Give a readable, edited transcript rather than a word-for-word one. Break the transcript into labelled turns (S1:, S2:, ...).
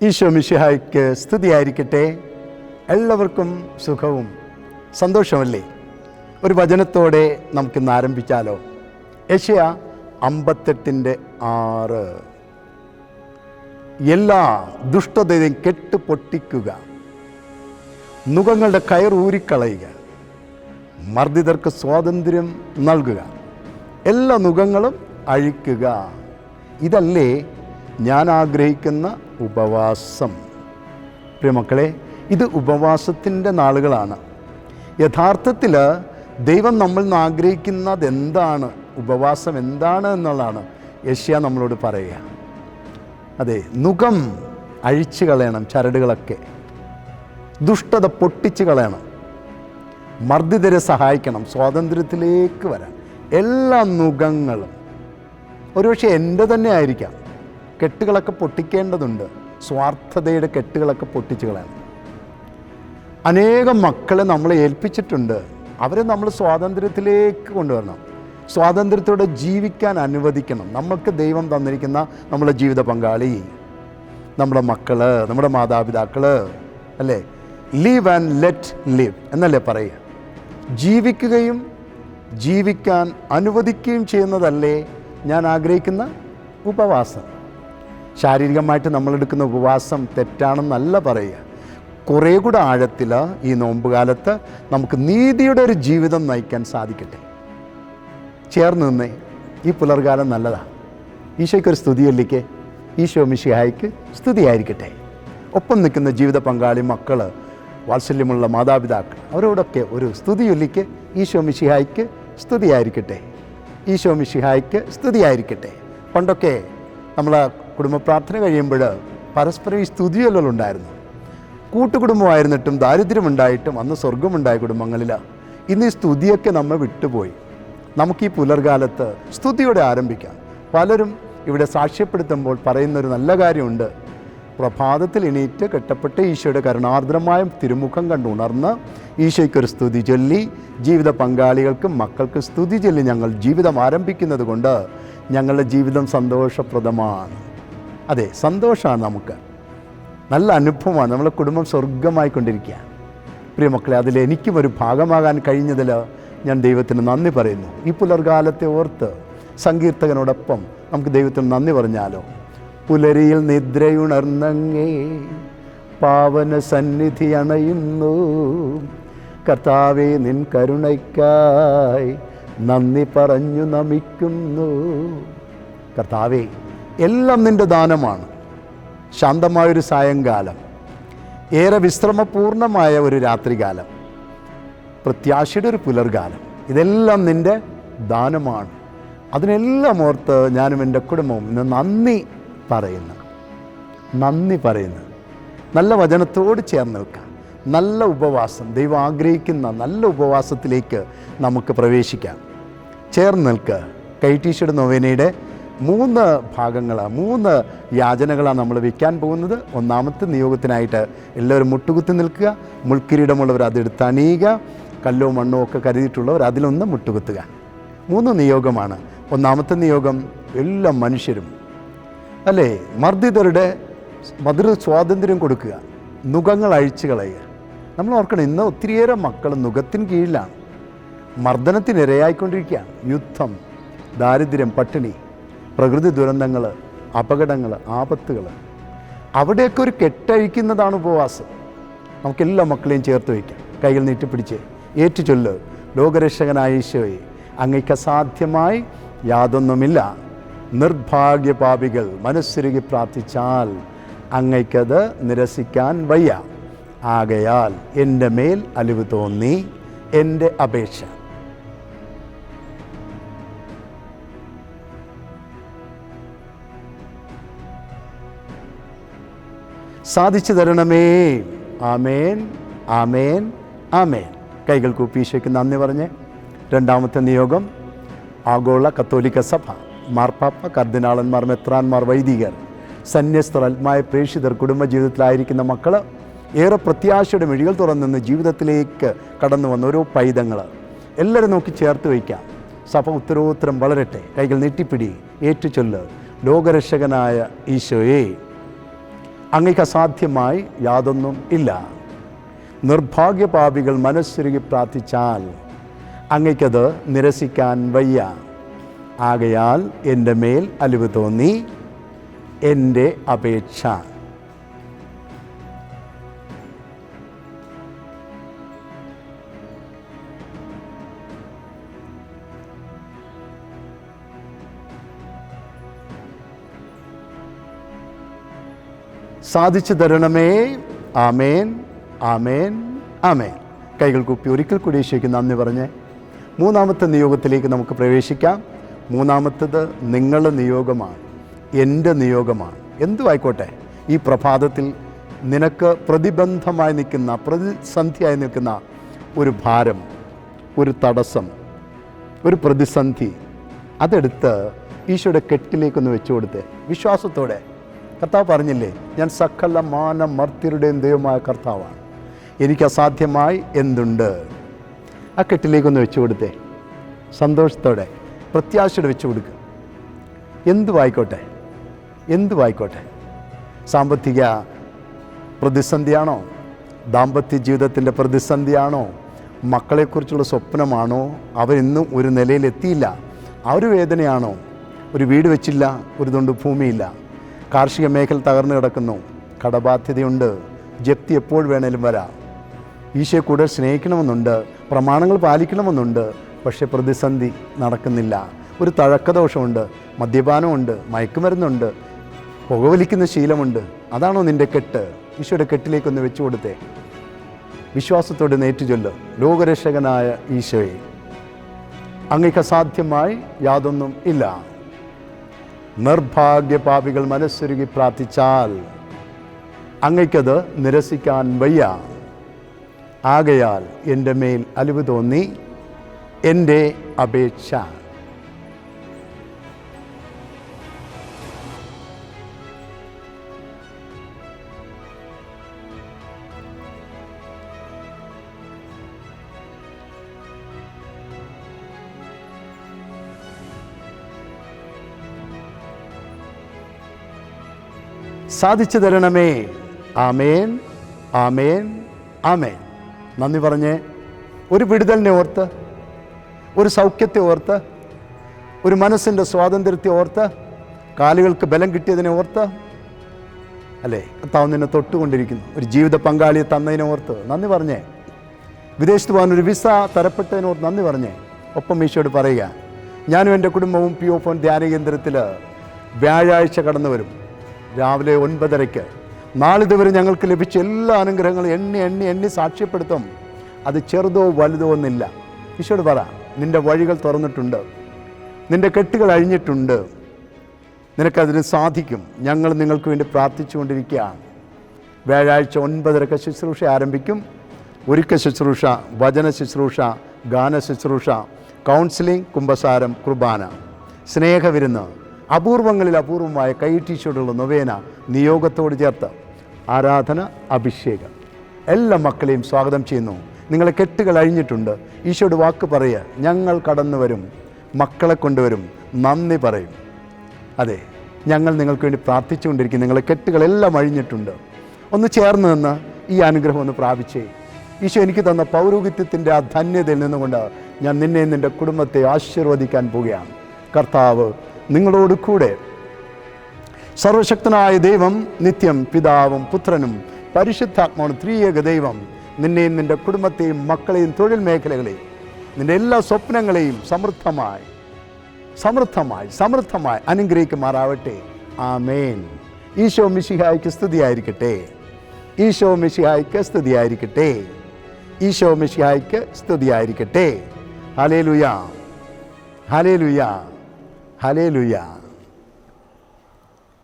S1: ഈശോ മിശിഹായ്ക്ക് സ്തുതിയായിരിക്കട്ടെ. എല്ലാവർക്കും സുഖവും സന്തോഷമല്ലേ? ഒരു വചനത്തോടെ നമുക്കിന്ന് ആരംഭിച്ചാലോ? യെശയ്യാ 58:6. എല്ലാ ദുഷ്ടതയും കെട്ടുപൊട്ടിക്കുക, നുകങ്ങളുടെ കയറൂരിക്കളയുക, മർദ്ദിതർക്ക് സ്വാതന്ത്ര്യം നൽകുക, എല്ലാ നുകങ്ങളും അഴിക്കുക. ഇതല്ലേ ഞാൻ ആഗ്രഹിക്കുന്ന ഉപവാസം. പ്രിയമക്കളെ, ഇത് ഉപവാസത്തിൻ്റെ നാളുകളാണ്. യഥാർത്ഥത്തിൽ ദൈവം നമ്മൾ നിന്ന് ആഗ്രഹിക്കുന്നത് എന്താണ്, ഉപവാസം എന്താണ് എന്നുള്ളതാണ് യെശയ്യാ നമ്മളോട് പറയുക. അതെ, നുകം അഴിച്ചു കളയണം, ചരടുകളൊക്കെ. ദുഷ്ടത പൊട്ടിച്ച് കളയണം, മർദ്ദിതരെ സഹായിക്കണം, സ്വാതന്ത്ര്യത്തിലേക്ക് വരാൻ. എല്ലാ നുകങ്ങളും ഒരുപക്ഷെ എൻ്റെ തന്നെ ആയിരിക്കാം. കെട്ടുകളൊക്കെ പൊട്ടിക്കേണ്ടതുണ്ട്. സ്വാർത്ഥതയുടെ കെട്ടുകളൊക്കെ പൊട്ടിച്ച് കളയണം. അനേകം മക്കളെ നമ്മളെ ഏൽപ്പിച്ചിട്ടുണ്ട്. അവരെ നമ്മൾ സ്വാതന്ത്ര്യത്തിലേക്ക് കൊണ്ടുവരണം. സ്വാതന്ത്ര്യത്തോടെ ജീവിക്കാൻ അനുവദിക്കണം. നമ്മൾക്ക് ദൈവം തന്നിരിക്കുന്ന നമ്മുടെ ജീവിത പങ്കാളി, നമ്മുടെ മക്കൾ, നമ്മുടെ മാതാപിതാക്കൾ, അല്ലേ? ലീവ് ആൻഡ് ലെറ്റ് ലിവ് എന്നല്ലേ പറയുക. ജീവിക്കുകയും ജീവിക്കാൻ അനുവദിക്കുകയും ചെയ്യുന്നതല്ലേ ഞാൻ ആഗ്രഹിക്കുന്ന ഉപവാസം. ശാരീരികമായിട്ട് നമ്മളെടുക്കുന്ന ഉപവാസം തെറ്റാണെന്നല്ല പറയുക. കുറേ കൂടെ ആഴത്തിൽ ഈ നോമ്പുകാലത്ത് നമുക്ക് നീതിയുടെ ഒരു ജീവിതം നയിക്കാൻ സാധിക്കട്ടെ. ചേർന്ന് നിന്നേ. ഈ പുലർകാലം നല്ലതാണ്. ഈശോയ്ക്കൊരു സ്തുതിയല്ലിക്ക്. ഈശോ മിശിഹായ്ക്ക് സ്തുതിയായിരിക്കട്ടെ. ഒപ്പം നിൽക്കുന്ന ജീവിത പങ്കാളി, മക്കൾ, വാത്സല്യമുള്ള മാതാപിതാക്കൾ, അവരോടൊക്കെ ഒരു സ്തുതിയൊല്ലിക്ക്. ഈശോ മിശിഹായ്ക്ക് സ്തുതിയായിരിക്കട്ടെ. ഈശോ മിശിഹായ്ക്ക് സ്തുതിയായിരിക്കട്ടെ. പണ്ടൊക്കെ നമ്മൾ കുടുംബ പ്രാർത്ഥന കഴിയുമ്പോൾ പരസ്പരം ഈ സ്തുതിയൊല്ലുണ്ടായിരുന്നു. കൂട്ടുകുടുംബമായിരുന്നിട്ടും ദാരിദ്ര്യമുണ്ടായിട്ടും അന്ന് സ്വർഗമുണ്ടായ കുടുംബങ്ങളിൽ ഇന്ന് ഈ സ്തുതിയൊക്കെ നമ്മൾ വിട്ടുപോയി. നമുക്ക് ഈ പുലർകാലത്ത് സ്തുതിയോടെ ആരംഭിക്കാം. പലരും ഇവിടെ സാക്ഷ്യപ്പെടുത്തുമ്പോൾ പറയുന്നൊരു നല്ല കാര്യമുണ്ട്. പ്രഭാതത്തിൽ എണീറ്റ് കെട്ടപ്പെട്ട് ഈശോയുടെ കരുണാർദ്രമായ തിരുമുഖം കണ്ട് ഉണർന്ന് ഈശോയ്ക്കൊരു സ്തുതി ചൊല്ലി, ജീവിത പങ്കാളികൾക്കും മക്കൾക്കും സ്തുതി ചൊല്ലി ഞങ്ങൾ ജീവിതം ആരംഭിക്കുന്നത് കൊണ്ട് ഞങ്ങളുടെ ജീവിതം സന്തോഷപ്രദമാണ്. അതെ, സന്തോഷമാണ്. നമുക്ക് നല്ല അനുഭവമാണ്. നമ്മളെ കുടുംബം സ്വർഗമായിക്കൊണ്ടിരിക്കുക. പ്രിയമക്കളെ, അതിൽ എനിക്കും ഒരു ഭാഗമാകാൻ കഴിഞ്ഞതിൽ ഞാൻ ദൈവത്തിന് നന്ദി പറയുന്നു. ഈ പുലർകാലത്തെ ഓർത്ത് സങ്കീർത്തകനോടൊപ്പം നമുക്ക് ദൈവത്തിന് നന്ദി പറഞ്ഞാലോ? പുലരിയിൽ നിദ്രയുണർന്നങ്ങേ പാവന സന്നിധി അണയുന്നു, കർത്താവേ നിൻ കരുണയ്ക്കായി നന്ദി പറഞ്ഞു നമിക്കുന്നു. കർത്താവേ, എല്ലാം നിൻ്റെ ദാനമാണ്. ശാന്തമായൊരു സായങ്കാലം, ഏറെ വിശ്രമപൂർണമായ ഒരു രാത്രികാലം, പ്രത്യാശയുടെ ഒരു പുലർകാലം, ഇതെല്ലാം നിൻ്റെ ദാനമാണ്. അതിനെല്ലാം ഓർത്ത് ഞാനും എൻ്റെ കുടുംബവും ഇന്ന് നന്ദി പറയുന്നു. നല്ല വചനത്തോട് ചേർന്ന് നിൽക്കാം. നല്ല ഉപവാസം, ദൈവം ആഗ്രഹിക്കുന്ന നല്ല ഉപവാസത്തിലേക്ക് നമുക്ക് പ്രവേശിക്കാം. ചേർന്ന് നിൽക്കുക. കൈറ്റീശയുടെ നൊവേനയുടെ 3 ഭാഗങ്ങൾ, 3 യാചനകളാണ് നമ്മൾ വയ്ക്കാൻ പോകുന്നത്. ഒന്നാമത്തെ നിയോഗത്തിനായിട്ട് എല്ലാവരും മുട്ടുകുത്തി നിൽക്കുക. മുൾക്കിരീടമുള്ളവർ അതെടുത്ത് അണിയുക. കല്ലോ മണ്ണോ ഒക്കെ കരുതിയിട്ടുള്ളവർ അതിലൊന്ന് മുട്ടുകുത്തുക. 3 നിയോഗമാണ്. ഒന്നാമത്തെ നിയോഗം, എല്ലാ മനുഷ്യരും, അല്ലേ, മർദ്ദിതരുടെ സ്വാതന്ത്ര്യം കൊടുക്കുക, നുകങ്ങൾ അഴിച്ചു കളയുക. നമ്മൾ ഓർക്കണം, ഇന്ന് ഒത്തിരിയേറെ മക്കൾ നുകത്തിന് കീഴിലാണ്. മർദ്ദനത്തിനിരയായിക്കൊണ്ടിരിക്കുകയാണ്. യുദ്ധം, ദാരിദ്ര്യം, പട്ടിണി, പ്രകൃതി ദുരന്തങ്ങൾ, അപകടങ്ങൾ, ആപത്തുകൾ, അവിടെയൊക്കെ ഒരു കെട്ടഴിക്കുന്നതാണ് ഉപവാസം. നമുക്കെല്ലാ മക്കളെയും ചേർത്ത് വയ്ക്കാം. കൈകൾ നീട്ടിപ്പിടിച്ച് ഏറ്റുചൊല്ല്, ലോകരക്ഷകനായ ഈശോയെ, അങ്ങയ്ക്ക് അസാധ്യമായി യാതൊന്നുമില്ല. നിർഭാഗ്യപാപികൾ മനസ്സുരുകി പ്രാർത്ഥിച്ചാൽ അങ്ങയ്ക്കത് നിരസിക്കാൻ വയ്യ. ആകയാൽ എൻ്റെ മേൽ അലിവ് തോന്നി എൻ്റെ അപേക്ഷ. സാധിച്ചു തരണമേ. ആമേൻ, ആമേൻ, ആമേൻ. കൈകൾ കൂപ്പി ഈശോയ്ക്ക് നന്ദി പറഞ്ഞ്. രണ്ടാമത്തെ നിയോഗം, ആഗോള കത്തോലിക്ക സഭ, മാർപ്പാപ്പ, കർദിനാളന്മാർ, മെത്രാന്മാർ, വൈദികർ, സന്യസ്തർ, ആത്മായ പ്രേക്ഷിതർ, കുടുംബജീവിതത്തിലായിരിക്കുന്ന മക്കൾ, ഏറെ പ്രത്യാശയുടെ മിഴികൾ തുറന്ന് ജീവിതത്തിലേക്ക് കടന്നു വന്ന ഓരോ പൈതങ്ങൾ എല്ലാവരും നോക്കി ചേർത്ത് വയ്ക്കാം. സഭ ഉത്തരോത്തരം വളരട്ടെ. കൈകൾ നീട്ടിപ്പിടി, ഏറ്റുചൊല്ല്, ലോകരക്ഷകനായ ഈശോയെ, അങ്ങയ്ക്ക് അസാധ്യമായി യാതൊന്നും ഇല്ല. നിർഭാഗ്യപാപികൾ മനസ്സുരുകി പ്രാർത്ഥിച്ചാൽ അങ്ങയ്ക്കത് നിരസിക്കാൻ വയ്യ. ആകയാൽ എൻ്റെ മേൽ അലിവ് തോന്നി എൻ്റെ അപേക്ഷ. സാധിച്ചു തരണമേ. ആമേൻ, ആമേൻ, ആമേൻ. കൈകൾ കുപ്പി ഒരിക്കൽ കൂടി ഈശോയ്ക്ക് നന്ദി പറഞ്ഞ് മൂന്നാമത്തെ നിയോഗത്തിലേക്ക് നമുക്ക് പ്രവേശിക്കാം. മൂന്നാമത്തേത് നിങ്ങളുടെ നിയോഗമാണ്, എൻ്റെ നിയോഗമാണ്. എന്തുമായിക്കോട്ടെ, ഈ പ്രഭാതത്തിൽ നിനക്ക് പ്രതിബന്ധമായി നിൽക്കുന്ന, പ്രതിസന്ധിയായി നിൽക്കുന്ന ഒരു ഭാരം, ഒരു തടസ്സം, ഒരു പ്രതിസന്ധി, അതെടുത്ത് ഈശോയുടെ കെട്ടിലേക്കൊന്ന് വെച്ചു കൊടുത്ത് വിശ്വാസത്തോടെ. കർത്താവ് പറഞ്ഞില്ലേ, ഞാൻ സകല മാനമർത്യരുടെയും ദൈവമായ കർത്താവാണ്, എനിക്ക് അസാധ്യമായി എന്തുണ്ട്? ആ കെട്ടിലേക്കൊന്ന് വെച്ചു കൊടുത്തേ. സന്തോഷത്തോടെ, പ്രത്യാശയോടെ വെച്ചു കൊടുക്കുക. എന്തുമായിക്കോട്ടെ, എന്തുമായിക്കോട്ടെ. സാമ്പത്തിക പ്രതിസന്ധിയാണോ? ദാമ്പത്യ ജീവിതത്തിൻ്റെ പ്രതിസന്ധിയാണോ? മക്കളെക്കുറിച്ചുള്ള സ്വപ്നമാണോ? അവരിന്നും ഒരു നിലയിലെത്തിയില്ല, ആ ഒരു വേദനയാണോ? ഒരു വീട് വെച്ചില്ല, ഒരു തുണ്ട് ഭൂമിയില്ല, കാർഷിക മേഖല തകർന്നു കിടക്കുന്നു, കടബാധ്യതയുണ്ട്, ജപ്തി എപ്പോൾ വേണേലും വരാം. ഈശോയെ കൂടുതൽ സ്നേഹിക്കണമെന്നുണ്ട്, പ്രമാണങ്ങൾ പാലിക്കണമെന്നുണ്ട്, പക്ഷേ പ്രതിസന്ധി നടക്കുന്നില്ല. ഒരു തഴക്കദോഷമുണ്ട്, മദ്യപാനമുണ്ട്, മയക്കുമരുന്നുണ്ട്, പുകവലിക്കുന്ന ശീലമുണ്ട്. അതാണോ നിൻ്റെ കെട്ട്? ഈശോയുടെ കെട്ടിലേക്കൊന്ന് വെച്ചു കൊടുത്തേ. വിശ്വാസത്തോടെ നേറ്റുചൊല്ല്. ലോകരക്ഷകനായ ഈശോയെ, അങ്ങയ്ക്ക് അസാധ്യമായി യാതൊന്നും ഇല്ല. നിർഭാഗ്യപാപികൾ മനസ്സുരുകി പ്രാർത്ഥിച്ചാൽ അങ്ങയ്ക്കത് നിരസിക്കാൻ വയ്യ. ആകയാൽ എൻ്റെ മേൽ അലിവ് തോന്നി എൻ്റെ അപേക്ഷ. സാധിച്ചു തരണമേ. ആമേൻ, ആമേൻ, ആമേൻ. നന്ദി പറഞ്ഞേ. ഒരു വിടുതലിനെ ഓർത്ത്, ഒരു സൗഖ്യത്തെ ഓർത്ത്, ഒരു മനസ്സിൻ്റെ സ്വാതന്ത്ര്യത്തെ ഓർത്ത്, കാലുകൾക്ക് ബലം കിട്ടിയതിനെ ഓർത്ത്, അല്ലേ, കർത്താവ് നിന്നെ തൊട്ടുകൊണ്ടിരിക്കുന്നു. ഒരു ജീവിത പങ്കാളിയെ തന്നതിനെ ഓർത്ത് നന്ദി പറഞ്ഞേ. വിദേശത്ത് പോകാൻ ഒരു വിസ തരപ്പെട്ടതിനോർത്ത് നന്ദി പറഞ്ഞേ. ഒപ്പം ഈശോയോട് പറയുക, ഞാനും എൻ്റെ കുടുംബവും പി ഒ ഫോൺ ധ്യാന കേന്ദ്രത്തിൽ വ്യാഴാഴ്ച കടന്നു വരും, രാവിലെ 9:30. നാളിതുവരെ ഞങ്ങൾക്ക് ലഭിച്ച എല്ലാ അനുഗ്രഹങ്ങളും എണ്ണി എണ്ണി എണ്ണി സാക്ഷ്യപ്പെടുത്തും. അത് ചെറുതോ വലുതോ ഒന്നില്ല. ഈശോയോട് പറ, നിൻ്റെ വഴികൾ തുറന്നിട്ടുണ്ട്, നിൻ്റെ കെട്ടുകൾ അഴിഞ്ഞിട്ടുണ്ട്, നിനക്കതിന് സാധിക്കും. ഞങ്ങൾ നിങ്ങൾക്ക് വേണ്ടി പ്രാർത്ഥിച്ചുകൊണ്ടിരിക്കുകയാണ്. വ്യാഴാഴ്ച 9:30 ശുശ്രൂഷ ആരംഭിക്കും. ഒരുക്ക ശുശ്രൂഷ, വചന ശുശ്രൂഷ, ഗാന ശുശ്രൂഷ, കൗൺസിലിംഗ്, കുമ്പസാരം, കുർബാന, സ്നേഹവിരുന്ന്, അപൂർവങ്ങളിൽ അപൂർവമായ കൈറ്റീശോടുള്ള നൊവേന, നിയോഗത്തോട് ചേർത്ത് ആരാധന, അഭിഷേകം. എല്ലാ മക്കളെയും സ്വാഗതം ചെയ്യുന്നു. നിങ്ങളെ കെട്ടുകൾ അഴിഞ്ഞിട്ടുണ്ട്. ഈശോയുടെ വാക്ക് പറയുക, ഞങ്ങൾ കടന്നു വരും, മക്കളെ കൊണ്ടുവരും, നന്ദി പറയും. അതെ, ഞങ്ങൾ നിങ്ങൾക്ക് വേണ്ടി പ്രാർത്ഥിച്ചുകൊണ്ടിരിക്കും. നിങ്ങളെ കെട്ടുകളെല്ലാം അഴിഞ്ഞിട്ടുണ്ട്. ഒന്ന് ചേർന്ന് നിന്ന് ഈ അനുഗ്രഹം ഒന്ന് പ്രാപിച്ചേ. ഈശോ എനിക്ക് തന്ന പൗരോഹിത്യത്തിൻ്റെ ആ ധന്യതയിൽ നിന്നുകൊണ്ട് ഞാൻ നിന്നെ, നിൻ്റെ കുടുംബത്തെ ആശീർവദിക്കാൻ പോവുകയാണ്. കർത്താവ് നിങ്ങളോട് കൂടെ. സർവശക്തനായ ദൈവം, നിത്യം പിതാവും പുത്രനും പരിശുദ്ധാത്മാവും ത്രിയേക ദൈവം നിന്നെയും നിൻ്റെ കുടുംബത്തെയും മക്കളെയും തൊഴിൽ മേഖലകളെയും നിൻ്റെ എല്ലാ സ്വപ്നങ്ങളെയും സമൃദ്ധമായി സമൃദ്ധമായി സമൃദ്ധമായി അനുഗ്രഹിക്കുമാറാവട്ടെ. ആമേൻ. ഈശോ മിശിഹായ്ക്ക് സ്തുതിയായിരിക്കട്ടെ. ഈശോ മിശിഹായ്ക്ക് സ്തുതിയായിരിക്കട്ടെ. ഈശോ മിശിഹായ്ക്ക് സ്തുതിയായിരിക്കട്ടെ. Hallelujah, hallelujah, hallelujah.